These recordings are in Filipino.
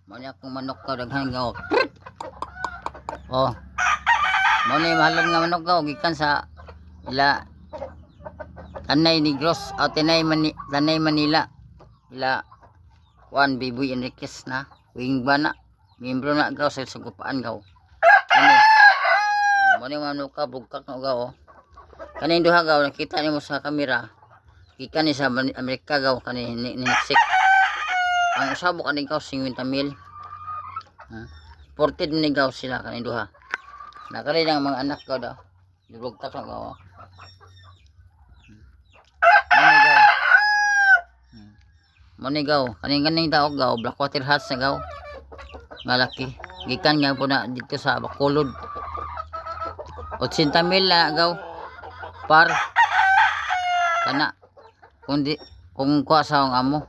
Muna akong manok ka daghan gaw. Oh. Muna mahalon nga manok gaw gikan sa ila Tanay Negros o Tanay Manila. Ila Juan Biboy Enriquez na wing bana. Membro na gaw sa sugupaan gaw. Kani. Muna manok ka bugkak na gaw. Kaning duha gaw nakita nimo sa kamera. Gikan ni sa Amerika gaw kani ni Mexico. Ang usabo kaning gaw 50,000. 40 ni gaw sila kaning duha. Nakali ng mga anak gaw daw. Dibugtak na gaw. Manigaw kaning daog gaw Blackwater Hats na gaw malaki gikan nga po na dito sa Bacolod 80,000 na gaw par kana kung kuha sa ang amo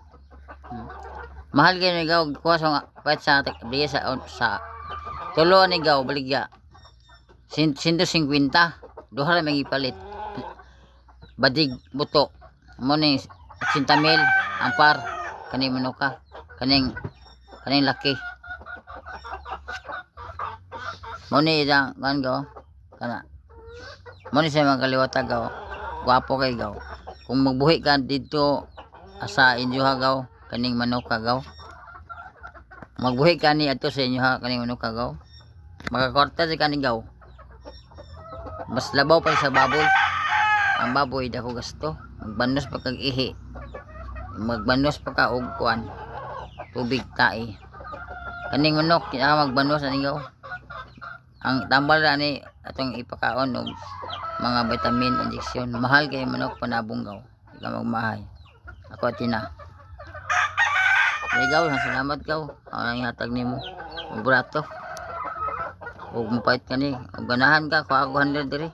mahal gyud ni gaw kuha sa pait sa biya sa tulo ni gaw baligya 150 duha ra may ipalit badig buto mo ni 80,000 ang par kaning manuka kaning laki mo ni idang kan gaw kana mo ni sa mga kaliwata gaw gwapo kay gaw kung magbuhi ka dito sa inyo ha gaw kaning manuka gaw magbuhi ka ni ato sa inyo ha kaning manuka gaw magakwarta sa kaning gaw mas labaw pa sa baboy ang baboy dako gasto magbanos pa kag ihi magbanos pa ka og kuan tubig tae kaning manok magbanos ani gaw ang tambal ra ni atong ipakaon og mga vitamin injection mahal kay manok panabong gaw ika magmahay ako tina gaw salamat gaw ang ihatag nimo og brato og mapait kani og ganahan ka ko 100 diri